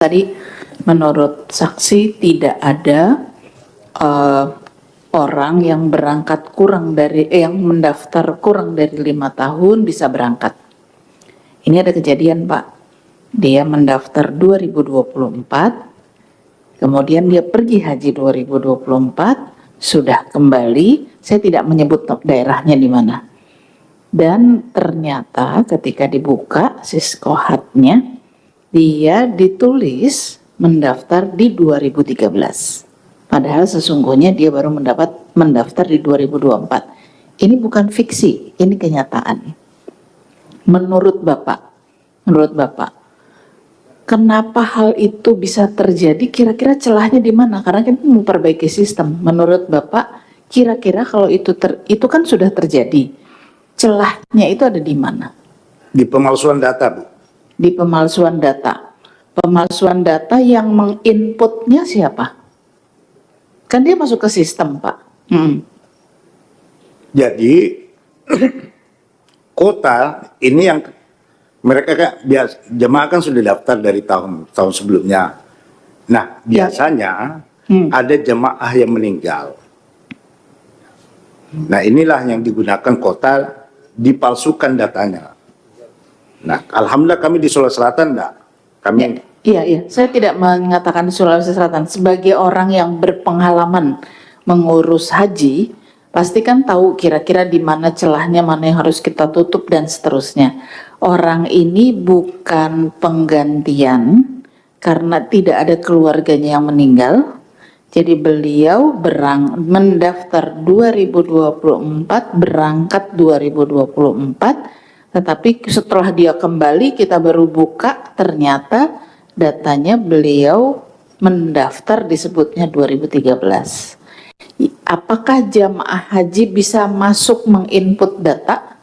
Tadi menurut saksi tidak ada orang yang berangkat yang mendaftar kurang dari 5 tahun bisa berangkat. Ini ada kejadian, Pak. Dia mendaftar 2024, kemudian dia pergi haji 2024, sudah kembali, saya tidak menyebut daerahnya di mana. Dan ternyata ketika dibuka siskohatnya, dia ditulis mendaftar di 2013. Padahal sesungguhnya dia baru mendaftar di 2024. Ini bukan fiksi, ini kenyataan. Menurut Bapak, kenapa hal itu bisa terjadi? Kira-kira celahnya di mana? Karena kita memperbaiki sistem. Menurut Bapak, kira-kira kalau itu kan sudah terjadi, celahnya itu ada di mana? Di pemalsuan data, Bu. Di pemalsuan data. Pemalsuan data yang menginputnya siapa? Kan dia masuk ke sistem, Pak. Jadi kota ini yang mereka kan jemaah kan sudah daftar dari tahun sebelumnya. Nah, biasanya ada jemaah yang meninggal. Nah, inilah yang digunakan kota dipalsukan datanya. Nah, alhamdulillah kami di Sulawesi Selatan enggak. Kami Iya. Saya tidak mengatakan di Sulawesi Selatan. Sebagai orang yang berpengalaman mengurus haji, pasti kan tahu kira-kira di mana celahnya, mana yang harus kita tutup dan seterusnya. Orang ini bukan penggantian karena tidak ada keluarganya yang meninggal. Jadi beliau mendaftar 2024, berangkat 2024. Tetapi setelah dia kembali kita baru buka, ternyata datanya beliau mendaftar disebutnya 2013. Apakah jamaah haji bisa masuk menginput data?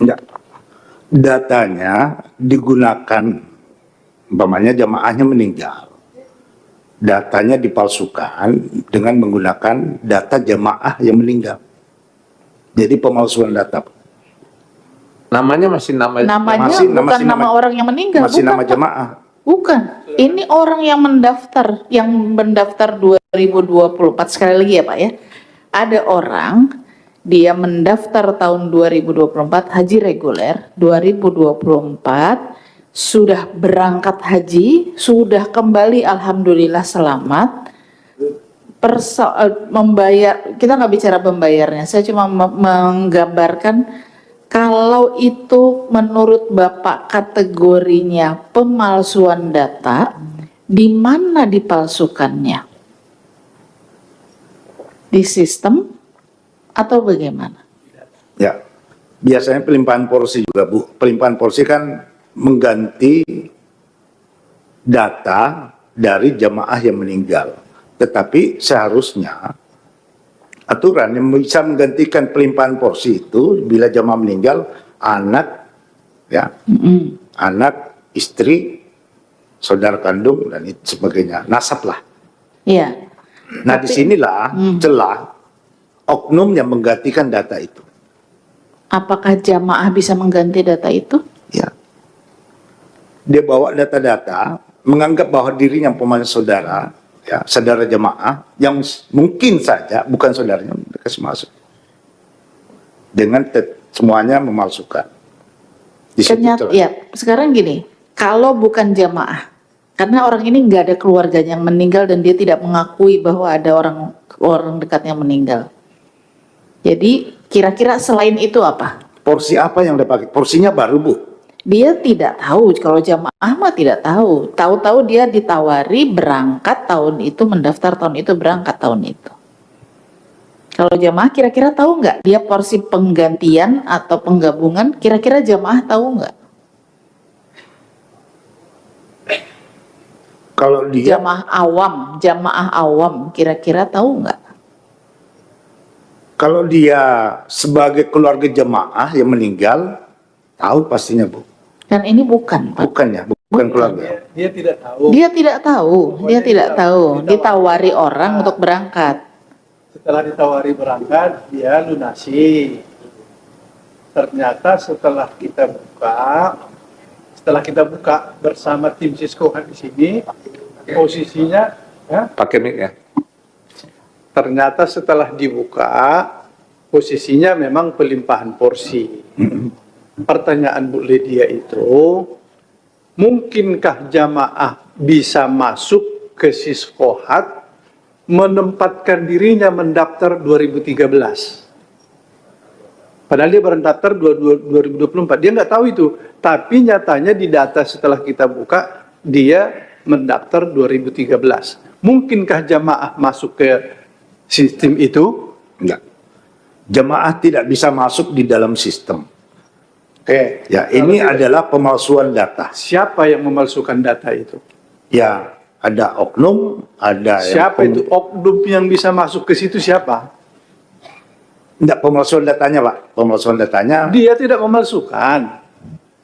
enggak. Datanya digunakan, umpamanya jamaahnya meninggal. Datanya dipalsukan dengan menggunakan data jamaah yang meninggal. Jadi pemalsuan data. Namanya masih Namanya masih bukan nama orang yang meninggal. Masih bukan, nama Pak. jemaah. Bukan. Ini orang yang mendaftar 2024. Sekali lagi ya, Pak ya. Ada orang dia mendaftar tahun 2024 haji reguler, 2024 sudah berangkat haji, sudah kembali alhamdulillah selamat. Membayar, kita nggak bicara pembayarnya, saya cuma menggambarkan kalau itu menurut Bapak kategorinya pemalsuan data, di mana dipalsukannya? Di sistem atau bagaimana? Ya, biasanya pelimpahan porsi juga, Bu. Pelimpahan porsi kan mengganti data dari jamaah yang meninggal. Tetapi seharusnya aturan yang bisa menggantikan pelimpahan porsi itu bila jamaah meninggal, anak, ya, anak, istri, saudara kandung dan sebagainya, nasab lah. Iya. Nah, disinilah celah oknum yang menggantikan data itu. Apakah jamaah bisa mengganti data itu? Ya. Dia bawa data-data, menganggap bahwa dirinya pemain saudara, ya, saudara jemaah yang mungkin saja bukan saudaranya, mereka masuk dengan semuanya memalsukan. Ternyata, ya, sekarang gini, kalau bukan jamaah, karena orang ini nggak ada keluarganya yang meninggal dan dia tidak mengakui bahwa ada orang dekatnya meninggal. Jadi kira-kira selain itu apa? Porsi apa yang dipakai? Porsinya baru, Bu. Dia tidak tahu. Kalau jamaah mah tidak tahu. Tahu-tahu dia ditawari berangkat tahun itu, mendaftar tahun itu, berangkat tahun itu. Kalau jamaah kira-kira tahu nggak dia porsi penggantian atau penggabungan? Kira-kira jamaah tahu nggak? Kalau dia Jamaah awam kira-kira tahu nggak? Kalau dia sebagai keluarga jemaah yang meninggal, tahu pastinya, Bu. Dan ini bukan, Pak. Bukan ya, bukan keluarga. Dia tidak tahu. Dia tidak tahu. Ditawari orang untuk berangkat. Setelah ditawari berangkat, dia lunasi. Ternyata setelah kita buka setelah kita buka bersama tim Siskohat di sini, posisinya ya, Pakai mic ya. ternyata setelah dibuka posisinya memang pelimpahan porsi. Pertanyaan Bu Lydia itu, mungkinkah jamaah bisa masuk ke Siskohat menempatkan dirinya mendaftar 2013? Padahal dia mendaftar 2024. Dia nggak tahu itu. Tapi nyatanya di data setelah kita buka, dia mendaftar 2013. Mungkinkah jamaah masuk ke sistem itu? Enggak. Jamaah tidak bisa masuk di dalam sistem. Oke. Ya, ini adalah pemalsuan data. Siapa yang memalsukan data itu? Ya, ada oknum, ada Siapa yang itu? Oknum yang bisa masuk ke situ siapa? Enggak, pemalsuan datanya, Pak. Pemalsuan datanya. Dia tidak memalsukan.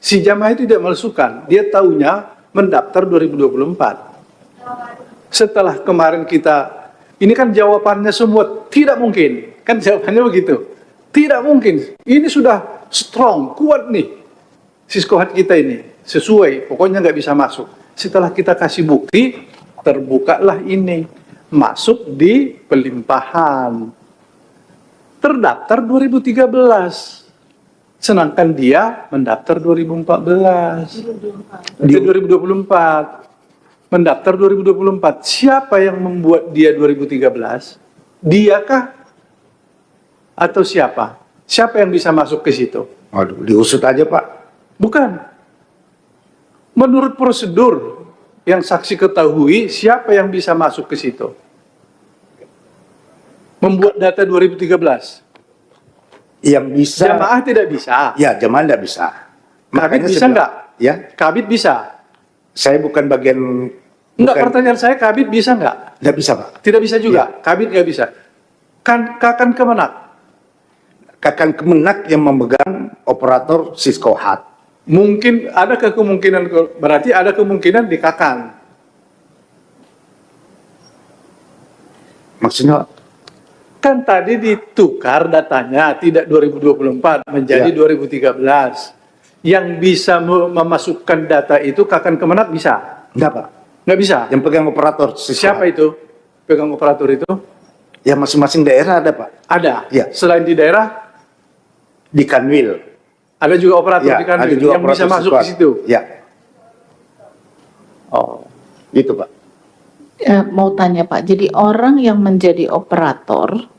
Si jamaah itu tidak memalsukan. Dia taunya mendaftar 2024. Setelah kemarin kita, ini kan jawabannya semua tidak mungkin. Kan jawabannya begitu. Tidak mungkin. Ini sudah strong, kuat nih. Siskohat kita ini. Sesuai, pokoknya nggak bisa masuk. Setelah kita kasih bukti, terbukalah ini. Masuk di pelimpahan. Terdaftar 2013. Sedangkan dia mendaftar 2014. Di 2024. Mendaftar 2024. Siapa yang membuat dia 2013? Diakah? Atau siapa? Siapa yang bisa masuk ke situ? Waduh, diusut aja, Pak. Bukan. Menurut prosedur yang saksi ketahui, siapa yang bisa masuk ke situ? Membuat data 2013. Yang bisa. Jamaah tidak bisa. Ya, jamaah tidak bisa. Kabit bisa saya nggak? bilang, Ya, Kabit bisa. saya bukan bagian. Enggak, bukan- pertanyaan saya kabit bisa nggak? Tidak bisa, Pak. Tidak bisa juga. Kabit nggak bisa. Kakan Kemenak. Kakan Kemenak yang memegang operator Siskohat. Mungkin adakah kemungkinan, berarti ada kemungkinan di Kakan. Maksudnya, Kan tadi ditukar datanya, tidak 2024 menjadi Ya. 2013. Yang bisa memasukkan data itu Kakan Kemenak bisa? enggak, Pak. Nggak bisa? Yang pegang operator Siskohat. Siapa itu? Pegang operator itu? Ya, masing-masing daerah ada, Pak. Ada. Ya. Selain di daerah, Di Kanwil. ada juga operator Ya, di Kanwil ada juga yang bisa operator masuk ke Siskohat. situ. Ya, Oh. gitu, Pak. Mau tanya Pak, jadi orang yang menjadi operator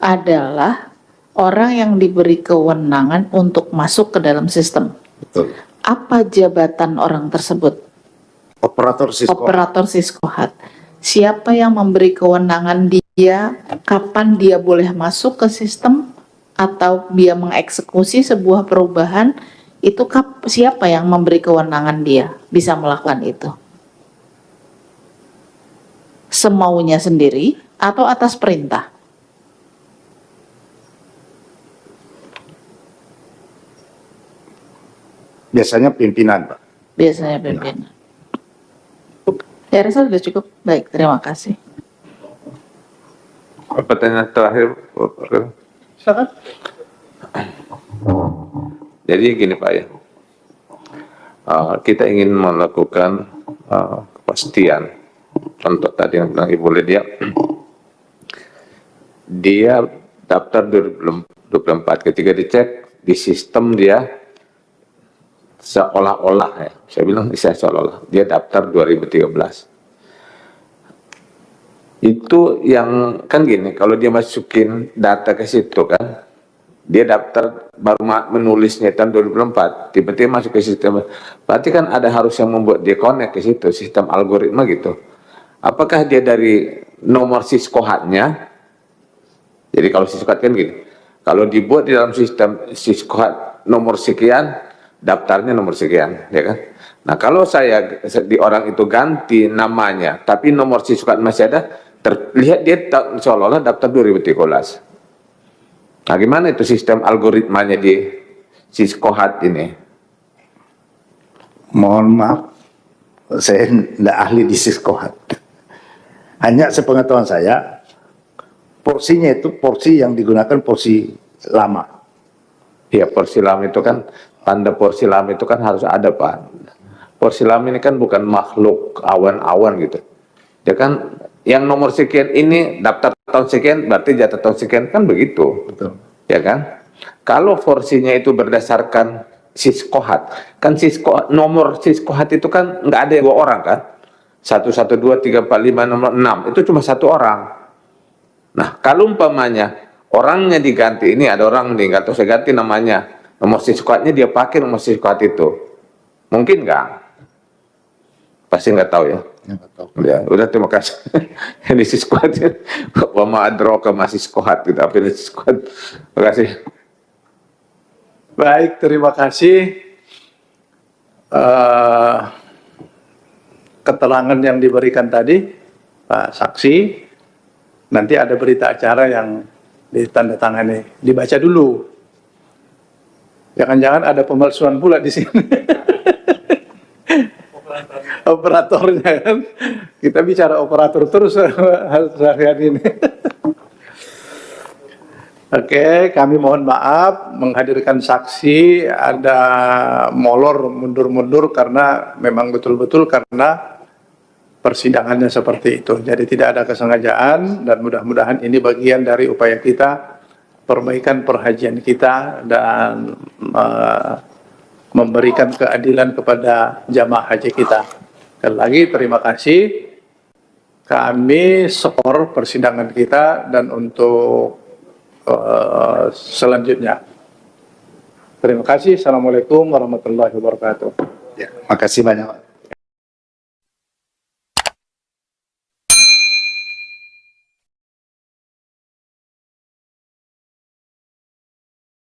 adalah orang yang diberi kewenangan untuk masuk ke dalam sistem. Betul. Apa jabatan orang tersebut? Operator Siskohat. Operator Siskohat. Siapa yang memberi kewenangan dia, kapan dia boleh masuk ke sistem, atau dia mengeksekusi sebuah perubahan, itu siapa yang memberi kewenangan dia bisa melakukan itu? Semaunya sendiri atau atas perintah? Biasanya pimpinan, Pak. Biasanya pimpinan. Saya rasa sudah cukup. Baik, terima kasih. Pertanyaan terakhir. Silakan. Jadi gini Pak ya, kita ingin melakukan kepastian. Contoh tadi yang bilang Ibu Lydia, dia daftar 2024, ketika dicek di sistem dia seolah-olah ya, saya bilang seolah-olah dia daftar 2013. Itu yang kan gini, kalau dia masukin data ke situ kan, dia daftar baru menulisnya tahun 2004, tiba-tiba masuk ke sistem, berarti kan ada harus yang membuat dia connect ke situ, sistem algoritma gitu. Apakah dia dari nomor Siskohatnya? Jadi kalau Siskohat kan gini, kalau dibuat di dalam sistem Siskohat nomor sekian, daftarnya nomor sekian, ya kan? Nah kalau saya di orang itu ganti namanya, tapi nomor Siskohat masih ada, terlihat dia seolah-olah daftar 2013. Nah gimana itu sistem algoritmanya di Siskohat ini? Mohon maaf, saya tidak ahli di Siskohat. Hanya sepengetahuan saya, porsinya itu porsi yang digunakan porsi lama. Ya porsi lama itu kan, tanda porsi lama itu kan harus ada Pak. Porsilam ini kan bukan makhluk awan-awan gitu. Ya kan, yang nomor sekian ini daftar tahun sekian, berarti jatah tahun sekian, kan begitu. Betul. Ya kan? Kalau porsinya itu berdasarkan siskohat, kan nomor siskohat itu kan nggak ada 2 orang kan? 1, 1, 2, 3, 4, 5, nomor 6, itu cuma 1 orang. Nah, kalau umpamanya orangnya diganti, ini ada orang meninggal, atau saya ganti namanya, nomor siskohatnya dia pakai nomor siskohat itu. Mungkin nggak? Pasti nggak tahu ya. Nggak tahu. Ya, udah terima kasih. Ini siskohatnya, wa ma adraka ma siskohat, gitu. Apa ini siskohat? Terima kasih. Baik, terima kasih. Keterangan yang diberikan tadi, Pak Saksi, nanti ada berita acara yang ditandatangani, dibaca dulu. Jangan-jangan ada pemalsuan pula di sini. Operatornya kan, kita bicara operator terus seharian ini. Oke, kami mohon maaf menghadirkan saksi ada molor mundur-mundur karena memang betul-betul karena persidangannya seperti itu. Jadi tidak ada kesengajaan dan mudah-mudahan ini bagian dari upaya kita perbaikan perhajian kita dan memberikan keadilan kepada jamaah haji kita. Sekali lagi terima kasih. Kami skor persidangan kita dan untuk selanjutnya. Terima kasih. Assalamualaikum warahmatullahi wabarakatuh. Ya, makasih banyak.